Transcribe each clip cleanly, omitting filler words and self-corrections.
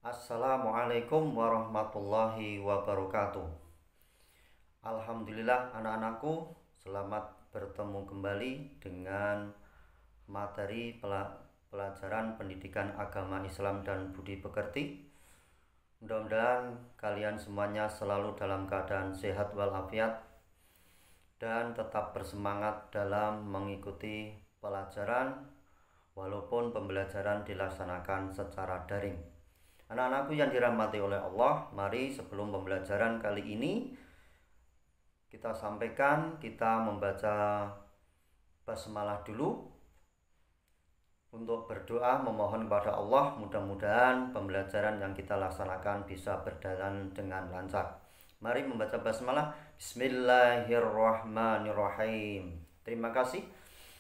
Assalamualaikum warahmatullahi wabarakatuh. Alhamdulillah anak-anakku, selamat bertemu kembali dengan materi pelajaran pendidikan agama Islam dan budi pekerti. Mudah-mudahan kalian semuanya selalu dalam keadaan sehat walafiat dan tetap bersemangat dalam mengikuti pelajaran walaupun pembelajaran dilaksanakan secara daring. Anak-anakku yang dirahmati oleh Allah, mari sebelum pembelajaran kali ini kita membaca basmalah dulu untuk berdoa memohon kepada Allah, mudah-mudahan pembelajaran yang kita laksanakan bisa berjalan dengan lancar. Mari membaca basmalah. Bismillahirrahmanirrahim. Terima kasih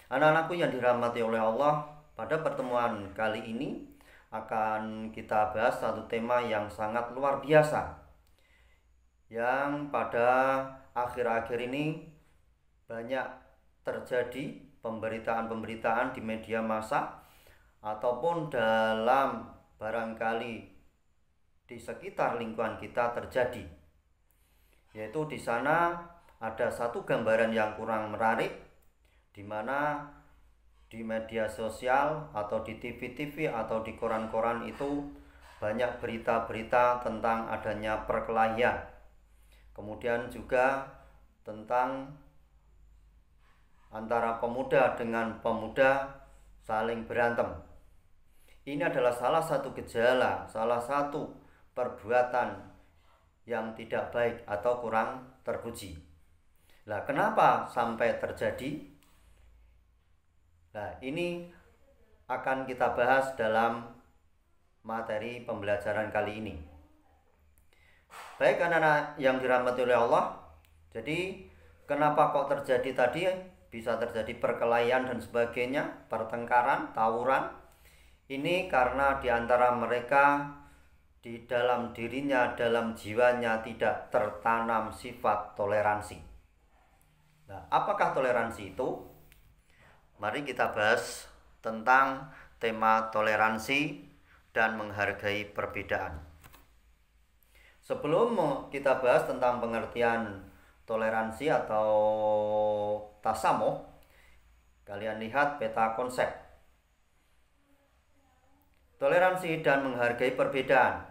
anak-anakku yang dirahmati oleh Allah. Pada pertemuan kali ini akan kita bahas satu tema yang sangat luar biasa, yang pada akhir-akhir ini banyak terjadi pemberitaan-pemberitaan di media massa ataupun dalam barangkali di sekitar lingkungan kita terjadi, yaitu di sana ada satu gambaran yang kurang menarik, di mana di media sosial atau di TV-TV atau di koran-koran itu banyak berita-berita tentang adanya perkelahian. Kemudian juga tentang antara pemuda dengan pemuda saling berantem. Ini adalah salah satu gejala, salah satu perbuatan yang tidak baik atau kurang terpuji. Nah, kenapa sampai terjadi? Nah, ini akan kita bahas dalam materi pembelajaran kali ini. Baik anak-anak yang dirahmati oleh Allah, jadi kenapa kok terjadi tadi? Bisa terjadi perkelahian dan sebagainya, pertengkaran, tawuran. Ini karena di antara mereka di dalam dirinya, dalam jiwanya tidak tertanam sifat toleransi. Nah, apakah toleransi itu? Mari kita bahas tentang tema toleransi dan menghargai perbedaan. Sebelum kita bahas tentang pengertian toleransi atau tasamuh, kalian lihat peta konsep. Toleransi dan menghargai perbedaan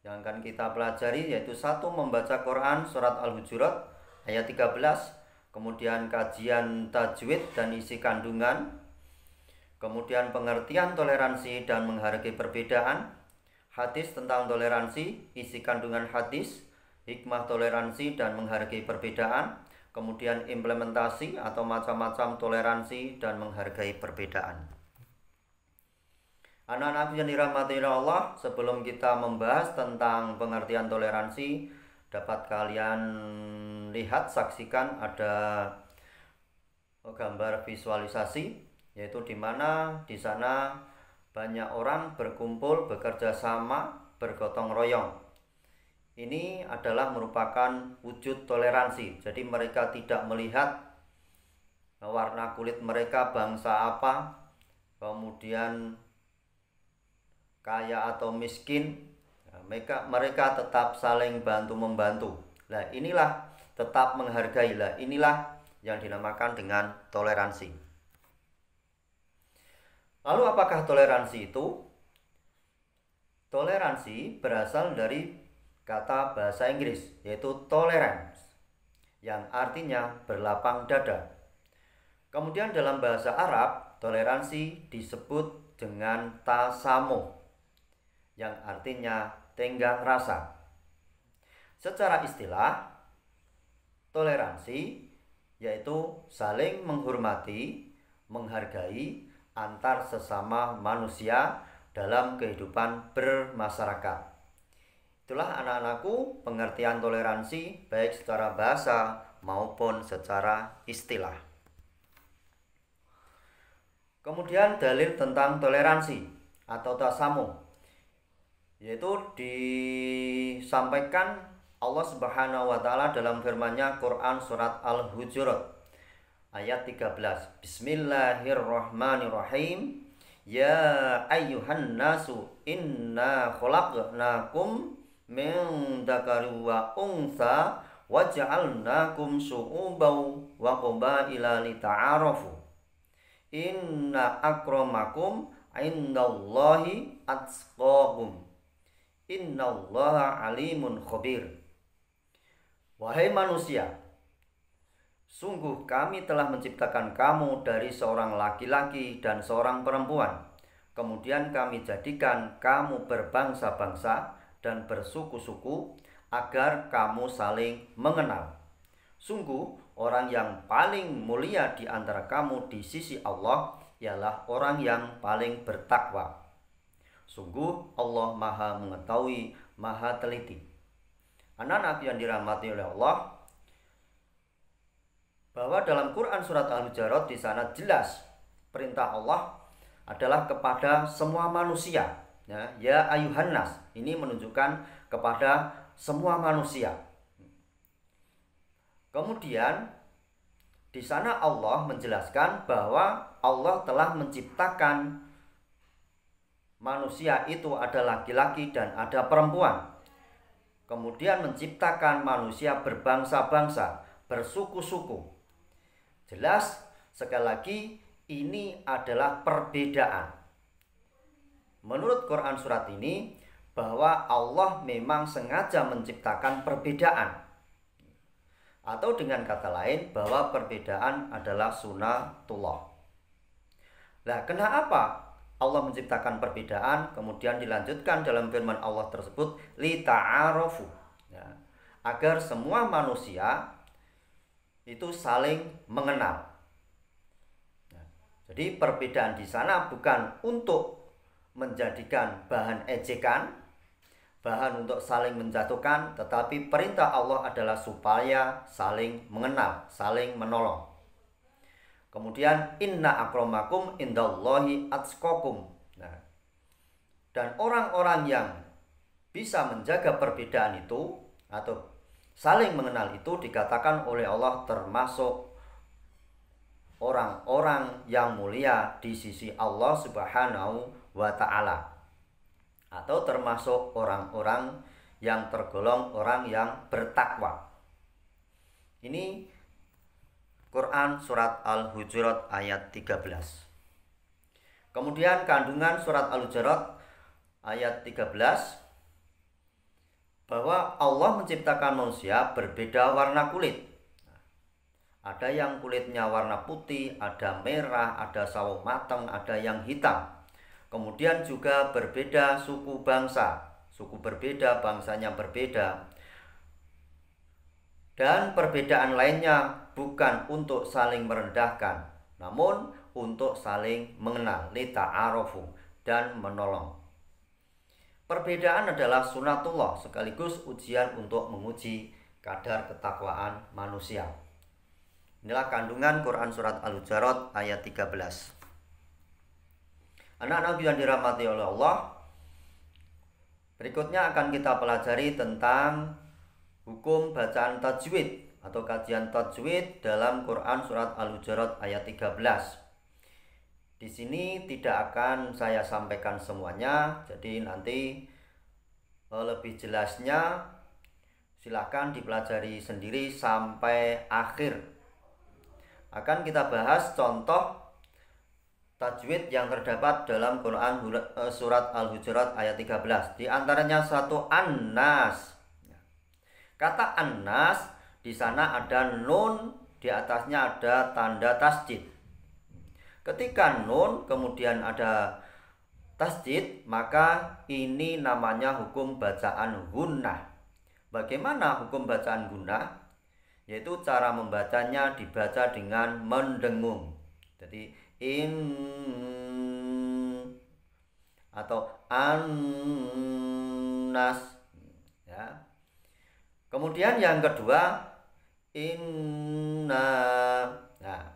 yang akan kita pelajari yaitu satu, membaca Quran surat Al-Hujurat ayat 13, kemudian kajian tajwid dan isi kandungan, kemudian pengertian toleransi dan menghargai perbedaan, hadis tentang toleransi, isi kandungan hadis, hikmah toleransi dan menghargai perbedaan, kemudian implementasi atau macam-macam toleransi dan menghargai perbedaan. Anak-anak yang dirahmati Allah, sebelum kita membahas tentang pengertian toleransi, dapat kalian lihat, saksikan ada gambar visualisasi, yaitu di mana di sana banyak orang berkumpul, bekerja sama, bergotong royong. Ini adalah merupakan wujud toleransi. Jadi mereka tidak melihat warna kulit mereka, bangsa apa, kemudian kaya atau miskin. Mereka tetap saling bantu-membantu. Nah, inilah tetap menghargai. Lah, inilah yang dinamakan dengan toleransi. Lalu apakah toleransi itu? Toleransi berasal dari kata bahasa Inggris, yaitu tolerance, yang artinya berlapang dada. Kemudian dalam bahasa Arab, toleransi disebut dengan tasamuh, yang artinya tenggang rasa. Secara istilah, toleransi yaitu saling menghormati, menghargai antar sesama manusia dalam kehidupan bermasyarakat. Itulah anak-anakku pengertian toleransi baik secara bahasa maupun secara istilah. Kemudian dalil tentang toleransi atau tasamuh, yaitu disampaikan Allah Subhanahu wa taala dalam firman-Nya Quran surat Al-Hujurat ayat 13. Bismillahirrahmanirrahim. Ya ayyuhan nasu inna khalaqnakum min dzakari wa untha wa ja'alnakum syu'uban wa qabaila lita'arafu. Inna akramakum indallahi atqakum. Innallaha alimun khabir. Wahai manusia, sungguh kami telah menciptakan kamu dari seorang laki-laki dan seorang perempuan. Kemudian kami jadikan kamu berbangsa-bangsa dan bersuku-suku agar kamu saling mengenal. Sungguh orang yang paling mulia di antara kamu di sisi Allah ialah orang yang paling bertakwa. Sungguh Allah Maha mengetahui, Maha teliti. Anak-anak yang dirahmati oleh Allah, bahwa dalam Quran surat Al-Hujurat di sana jelas perintah Allah adalah kepada semua manusia. Ya ayuhan nas, ini menunjukkan kepada semua manusia. Kemudian di sana Allah menjelaskan bahwa Allah telah menciptakan manusia itu ada laki-laki dan ada perempuan. Kemudian menciptakan manusia berbangsa-bangsa, bersuku-suku. Jelas sekali lagi ini adalah perbedaan. Menurut Quran surat ini bahwa Allah memang sengaja menciptakan perbedaan. Atau dengan kata lain bahwa perbedaan adalah sunatullah. Nah, kenapa Allah menciptakan perbedaan? Kemudian dilanjutkan dalam firman Allah tersebut lita'arofu, ya, agar semua manusia itu saling mengenal. Nah, jadi perbedaan di sana bukan untuk menjadikan bahan ejekan, bahan untuk saling menjatuhkan, tetapi perintah Allah adalah supaya saling mengenal, saling menolong. Kemudian inna akramakum indallahi atqakum. Nah, dan orang-orang yang bisa menjaga perbedaan itu atau saling mengenal itu dikatakan oleh Allah termasuk orang-orang yang mulia di sisi Allah Subhanahu wa ta'ala, atau termasuk orang-orang yang tergolong orang yang bertakwa. Ini Quran surat Al-Hujurat ayat 13. Kemudian kandungan surat Al-Hujurat ayat 13 bahwa Allah menciptakan manusia berbeda warna kulit. Ada yang kulitnya warna putih, ada merah, ada sawo matang, ada yang hitam. Kemudian juga berbeda suku bangsa, suku berbeda, bangsanya berbeda. Dan perbedaan lainnya bukan untuk saling merendahkan, namun untuk saling mengenal, lita'arofu, dan menolong. Perbedaan adalah sunatullah sekaligus ujian untuk menguji kadar ketakwaan manusia. Inilah kandungan Quran surat Al-Hujurat ayat 13. Anak-anak yang dirahmati oleh Allah, berikutnya akan kita pelajari tentang hukum bacaan tajwid atau kajian tajwid dalam Quran surat Al-Hujurat ayat 13. Di sini tidak akan saya sampaikan semuanya, jadi nanti lebih jelasnya silahkan dipelajari sendiri sampai akhir. Akan kita bahas contoh tajwid yang terdapat dalam Quran surat Al-Hujurat ayat 13. Di antaranya satu an-nas. Kata an-nas di sana ada nun, di atasnya ada tanda tasdid. Ketika nun kemudian ada tasdid, maka ini namanya hukum bacaan gunnah. Bagaimana hukum bacaan gunnah? Yaitu cara membacanya dibaca dengan mendengung. Jadi in atau an-nas, ya. Kemudian yang kedua inna. Nah,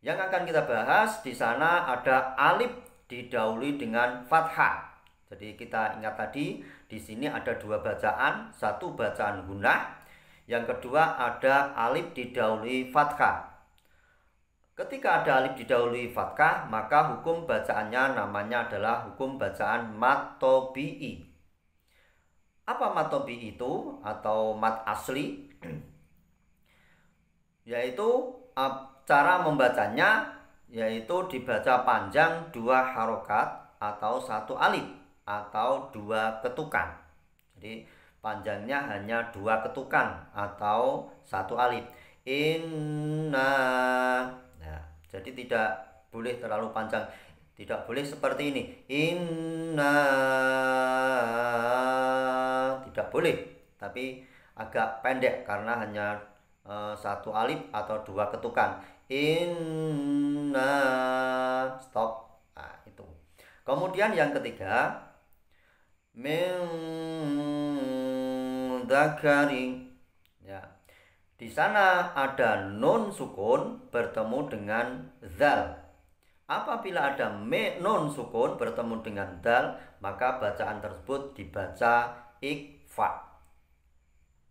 yang akan kita bahas di sana ada alif didahului dengan fathah. Jadi kita ingat tadi di sini ada dua bacaan, satu bacaan gunnah, yang kedua ada alif didahului fathah. Ketika ada alif didahului fathah, maka hukum bacaannya namanya adalah hukum bacaan mat tobi'i. Apa mat tobi'i itu atau mat asli? Yaitu cara membacanya yaitu dibaca panjang 2 harokat atau 1 alif atau 2 ketukan. Jadi panjangnya hanya 2 ketukan atau 1 alif. Inna. Nah, jadi tidak boleh terlalu panjang. Tidak boleh seperti ini. Inna. Tidak boleh. Tapi agak pendek karena hanya 1 alif atau 2 ketukan. Inna. Stop. Nah, itu. Kemudian yang ketiga, min dzakari. Ya. Di sana ada nun sukun bertemu dengan zal. Apabila ada nun sukun bertemu dengan dal, maka bacaan tersebut dibaca ikhfa.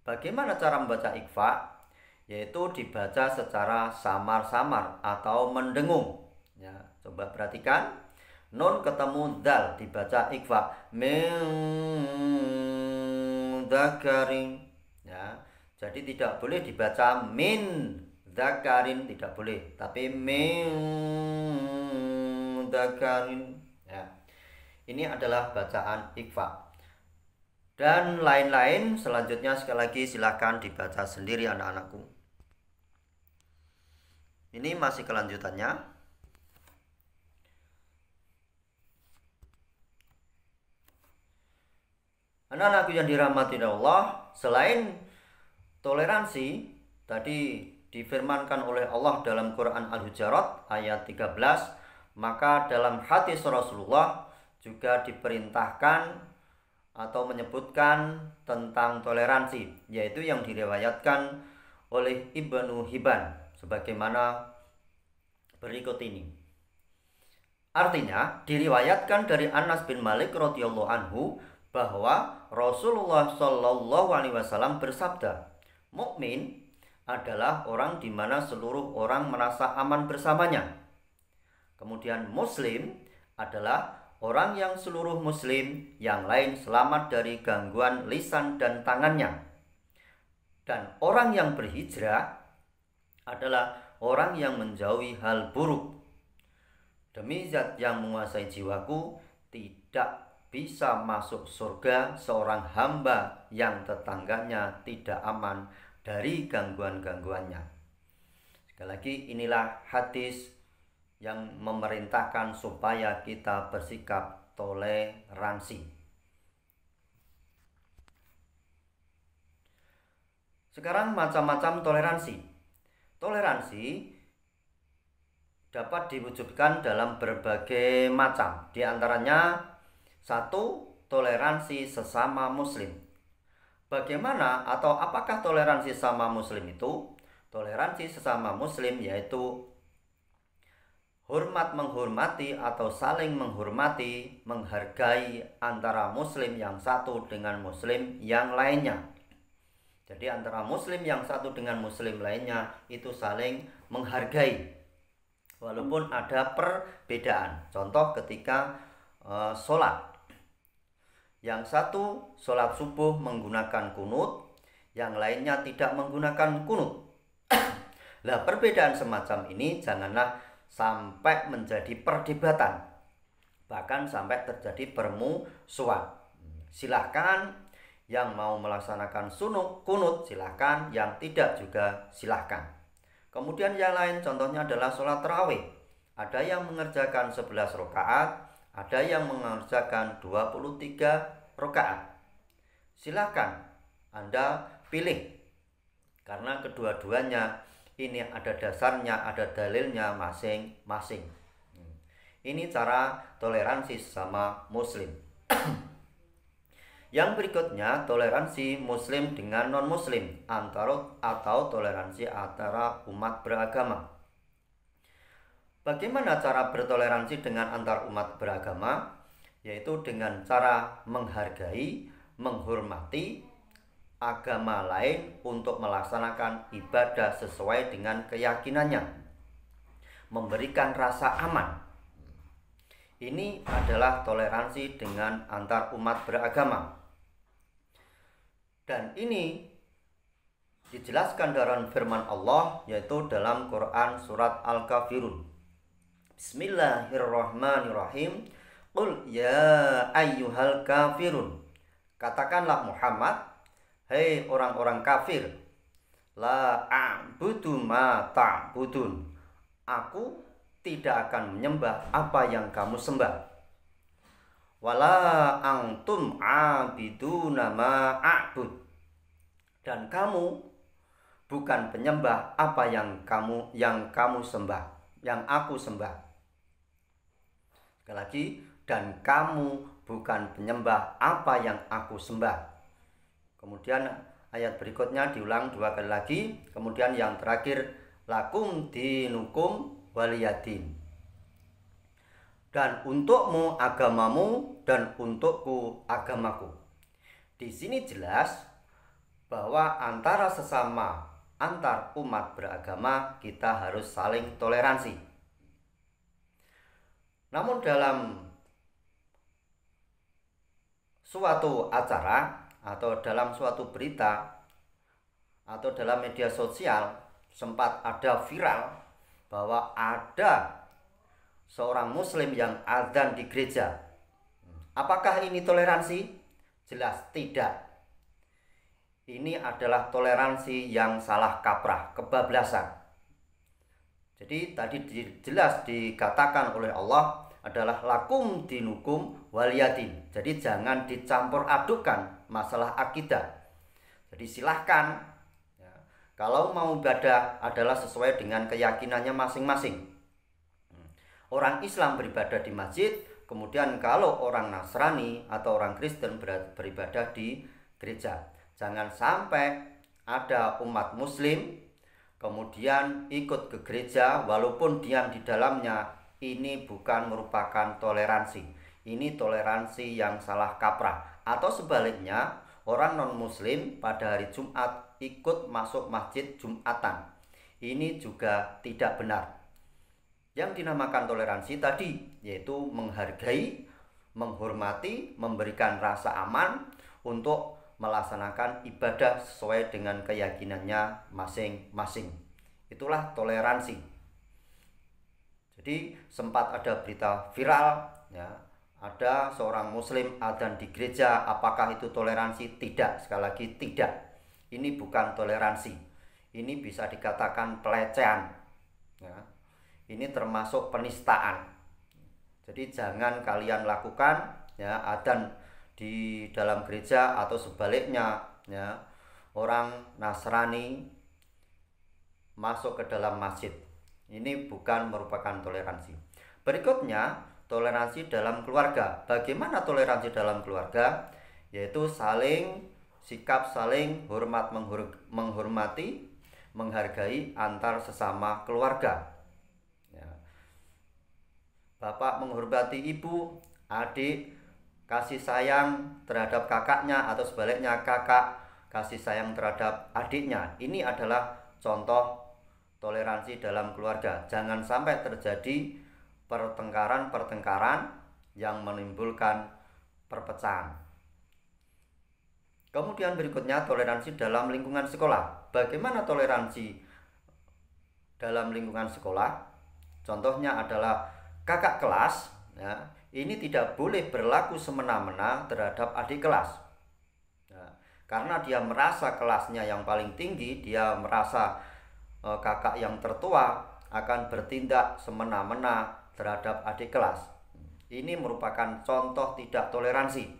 Bagaimana cara membaca ikhfa? Yaitu dibaca secara samar-samar atau mendengung. Ya, coba perhatikan. Nun ketemu dal dibaca ikhfa. Min dzakarin. Ya, jadi tidak boleh dibaca min dzakarin, tidak boleh, tapi min dzakarin. Ya. Ini adalah bacaan ikhfa. Dan lain-lain selanjutnya sekali lagi silakan dibaca sendiri anak-anakku. Ini masih kelanjutannya. Anak-anakku yang dirahmati Allah, selain toleransi tadi difirmankan oleh Allah dalam Quran Al-Hujurat ayat 13, maka dalam hadis Rasulullah juga diperintahkan atau menyebutkan tentang toleransi, yaitu yang diriwayatkan oleh Ibnu Hibban sebagaimana berikut ini. Artinya diriwayatkan dari Anas bin Malik radhiyallahu anhu bahwa Rasulullah Shallallahu alaihi wasallam bersabda, mukmin adalah orang di mana seluruh orang merasa aman bersamanya. Kemudian muslim adalah orang yang seluruh muslim yang lain selamat dari gangguan lisan dan tangannya. Dan orang yang berhijrah adalah orang yang menjauhi hal buruk. Demi zat yang menguasai jiwaku, tidak bisa masuk surga seorang hamba yang tetangganya tidak aman dari gangguan-gangguannya. Sekali lagi, inilah hadis yang memerintahkan supaya kita bersikap toleransi. Sekarang macam-macam toleransi. Toleransi dapat diwujudkan dalam berbagai macam. Di antaranya, 1. Toleransi sesama muslim. Bagaimana atau apakah toleransi sesama muslim itu? Toleransi sesama muslim yaitu hormat menghormati atau saling menghormati, menghargai antara muslim yang satu dengan muslim yang lainnya. Jadi antara muslim yang satu dengan muslim lainnya itu saling menghargai walaupun ada perbedaan. Contoh ketika sholat, yang satu sholat subuh menggunakan kunut, yang lainnya tidak menggunakan kunut. Nah, perbedaan semacam ini janganlah sampai menjadi perdebatan, bahkan sampai terjadi permusuhan. Silahkan yang mau melaksanakan kunut silahkan, yang tidak juga silahkan. Kemudian yang lain contohnya adalah sholat tarawih. Ada yang mengerjakan 11 rakaat, ada yang mengerjakan 23 rakaat. Silahkan Anda pilih, karena kedua-duanya ini ada dasarnya, ada dalilnya masing-masing. Ini cara toleransi sesama muslim. Yang berikutnya, toleransi muslim dengan non-muslim atau toleransi antara umat beragama. Bagaimana cara bertoleransi dengan antar umat beragama? Yaitu dengan cara menghargai, menghormati agama lain untuk melaksanakan ibadah sesuai dengan keyakinannya. memberikan rasa aman. Ini adalah toleransi dengan antar umat beragama. Dan ini dijelaskan dalam firman Allah, yaitu dalam Quran surat Al-Kafirun. Bismillahirrahmanirrahim. Qul ya ayyuhal kafirun. Katakanlah Muhammad, hei orang-orang kafir, la a'budu ma ta'budun. Aku tidak akan menyembah apa yang kamu sembah. Wala antum abiduna ma a'bud. Dan kamu bukan penyembah apa yang kamu sembah, yang aku sembah. Sekali lagi, dan kamu bukan penyembah apa yang aku sembah. Kemudian ayat berikutnya diulang 2 kali lagi. Kemudian yang terakhir, lakum dinukum waliyadin. Dan untukmu agamamu dan untukku agamaku. Di sini jelas bahwa antara sesama, antar umat beragama kita harus saling toleransi. Namun dalam suatu acara atau dalam suatu berita atau dalam media sosial sempat ada viral bahwa ada seorang muslim yang adzan di gereja. Apakah ini toleransi? Jelas tidak. Ini adalah toleransi yang salah kaprah, kebablasan. Jadi tadi jelas dikatakan oleh Allah adalah lakum dinukum waliyadin. Jadi jangan dicampur adukan masalah akidah. Jadi silahkan ya, kalau mau ibadah adalah sesuai dengan keyakinannya masing-masing. Orang Islam beribadah di masjid, kemudian kalau orang Nasrani atau orang Kristen beribadah di gereja. Jangan sampai ada umat muslim kemudian ikut ke gereja walaupun diam di dalamnya. Ini bukan merupakan toleransi. Ini toleransi yang salah kaprah. Atau sebaliknya, orang non-muslim pada hari Jumat ikut masuk masjid Jumatan. Ini juga tidak benar. Yang dinamakan toleransi tadi yaitu menghargai, menghormati, memberikan rasa aman untuk melaksanakan ibadah sesuai dengan keyakinannya masing-masing. Itulah toleransi. Jadi sempat ada berita viral ya, ada seorang muslim adzan di gereja. Apakah itu toleransi? Tidak. Sekali lagi tidak. Ini bukan toleransi. Ini bisa dikatakan pelecehan ya. Ini termasuk penistaan. Jadi jangan kalian lakukan ya, adzan di dalam gereja atau sebaliknya ya, orang Nasrani masuk ke dalam masjid. Ini bukan merupakan toleransi. Berikutnya, toleransi dalam keluarga. Bagaimana toleransi dalam keluarga? Yaitu sikap saling menghormati, menghargai antar sesama keluarga. Bapak menghormati ibu, adik kasih sayang terhadap kakaknya atau sebaliknya kakak kasih sayang terhadap adiknya. Ini adalah contoh toleransi dalam keluarga. Jangan sampai terjadi pertengkaran yang menimbulkan perpecahan. Kemudian berikutnya toleransi dalam lingkungan sekolah. Bagaimana toleransi dalam lingkungan sekolah? Contohnya adalah kakak kelas ya, ini tidak boleh berlaku semena-mena terhadap adik kelas ya, karena dia merasa kelasnya yang paling tinggi, dia merasa kakak yang tertua akan bertindak semena-mena terhadap adik kelas. Ini merupakan contoh tidak toleransi.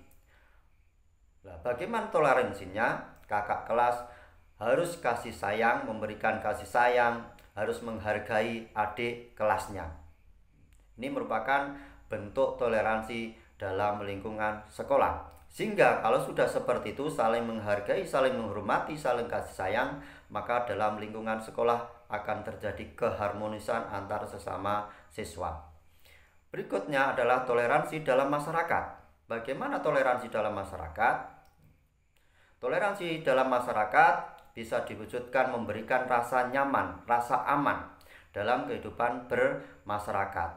Nah, bagaimana toleransinya? Kakak kelas harus kasih sayang, memberikan kasih sayang, harus menghargai adik kelasnya. Ini merupakan bentuk toleransi dalam lingkungan sekolah. Sehingga kalau sudah seperti itu, saling menghargai, saling menghormati, saling kasih sayang, maka dalam lingkungan sekolah akan terjadi keharmonisan antar sesama siswa. Berikutnya adalah toleransi dalam masyarakat. Bagaimana toleransi dalam masyarakat? Toleransi dalam masyarakat bisa diwujudkan memberikan rasa nyaman, rasa aman, dalam kehidupan bermasyarakat.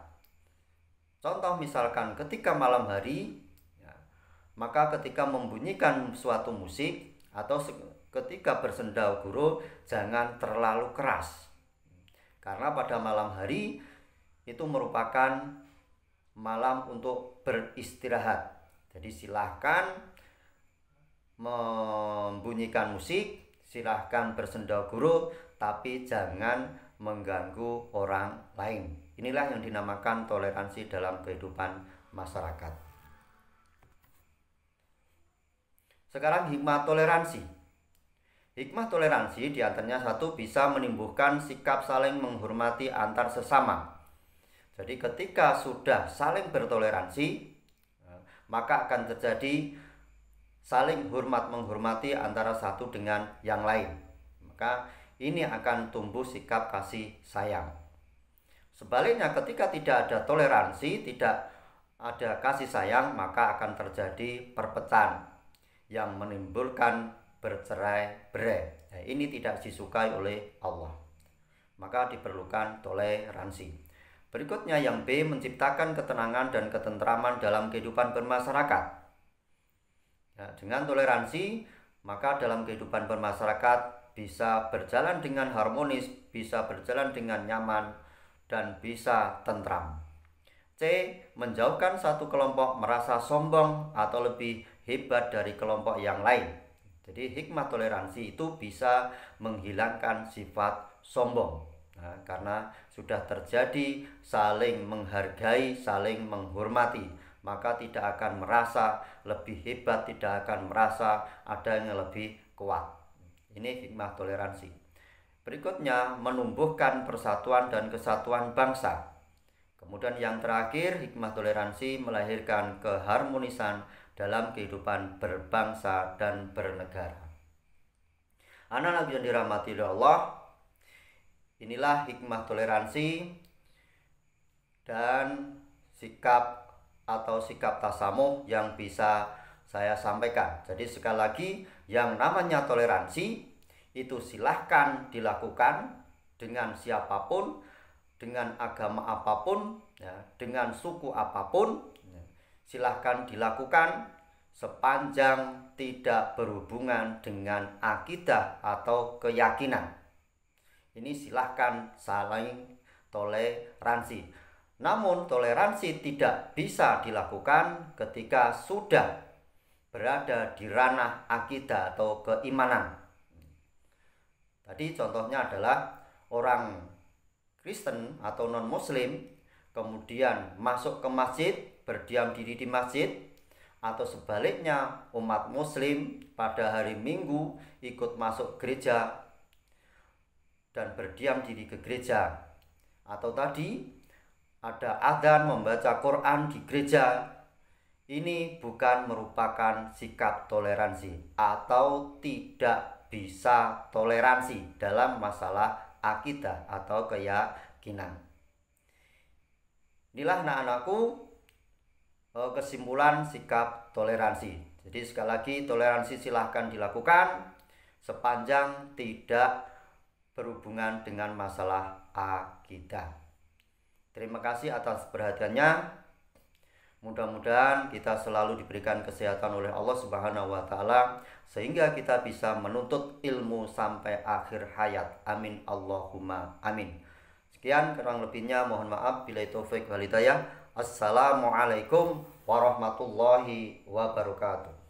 Contoh misalkan ketika malam hari, ya, maka ketika membunyikan suatu musik atau ketika bersenda guru jangan terlalu keras. Karena pada malam hari itu merupakan malam untuk beristirahat. Jadi silahkan membunyikan musik, silahkan bersenda guru, tapi jangan mengganggu orang lain. Inilah yang dinamakan toleransi dalam kehidupan masyarakat. Sekarang hikmah toleransi. Hikmah toleransi diantaranya satu, bisa menumbuhkan sikap saling menghormati antar sesama. Jadi ketika sudah saling bertoleransi, maka akan terjadi saling hormat menghormati antara satu dengan yang lain. Maka ini akan tumbuh sikap kasih sayang. Sebaliknya ketika tidak ada toleransi, tidak ada kasih sayang, maka akan terjadi perpecahan yang menimbulkan bercerai-berai. Nah, ini tidak disukai oleh Allah. Maka diperlukan toleransi. Berikutnya yang B, menciptakan ketenangan dan ketentraman dalam kehidupan bermasyarakat. Nah, dengan toleransi, maka dalam kehidupan bermasyarakat bisa berjalan dengan harmonis, bisa berjalan dengan nyaman, dan bisa tentram. C, menjauhkan satu kelompok merasa sombong atau lebih hebat dari kelompok yang lain. Jadi hikmah toleransi itu bisa menghilangkan sifat sombong. Nah, karena sudah terjadi saling menghargai, saling menghormati, maka tidak akan merasa lebih hebat, tidak akan merasa ada yang lebih kuat. Ini hikmah toleransi. Berikutnya, menumbuhkan persatuan dan kesatuan bangsa. Kemudian yang terakhir, hikmah toleransi melahirkan keharmonisan dalam kehidupan berbangsa dan bernegara. Anak-anak yang dirahmati oleh Allah, inilah hikmah toleransi dan sikap atau sikap tasamuh yang bisa saya sampaikan. Jadi sekali lagi, yang namanya toleransi itu silahkan dilakukan dengan siapapun, dengan agama apapun, ya, dengan suku apapun, ya, silahkan dilakukan sepanjang tidak berhubungan dengan akidah atau keyakinan. Ini silahkan saling toleransi. Namun toleransi tidak bisa dilakukan ketika sudah berada di ranah akidah atau keimanan. Tadi contohnya adalah orang Kristen atau non-Muslim kemudian masuk ke masjid, berdiam diri di masjid, atau sebaliknya umat Muslim pada hari Minggu ikut masuk gereja dan berdiam diri ke gereja. Atau tadi ada adzan membaca Quran di gereja. Ini bukan merupakan sikap toleransi atau tidak bisa toleransi dalam masalah akidah atau keyakinan. Inilah anak-anakku kesimpulan sikap toleransi. Jadi sekali lagi, toleransi silahkan dilakukan sepanjang tidak berhubungan dengan masalah akidah. Terima kasih atas perhatiannya. Mudah-mudahan kita selalu diberikan kesehatan oleh Allah Subhanahu wa taala sehingga kita bisa menuntut ilmu sampai akhir hayat. Amin Allahumma amin. Sekian, kurang lebihnya mohon maaf. Billahi taufik wal hidayah. Assalamualaikum warahmatullahi wabarakatuh.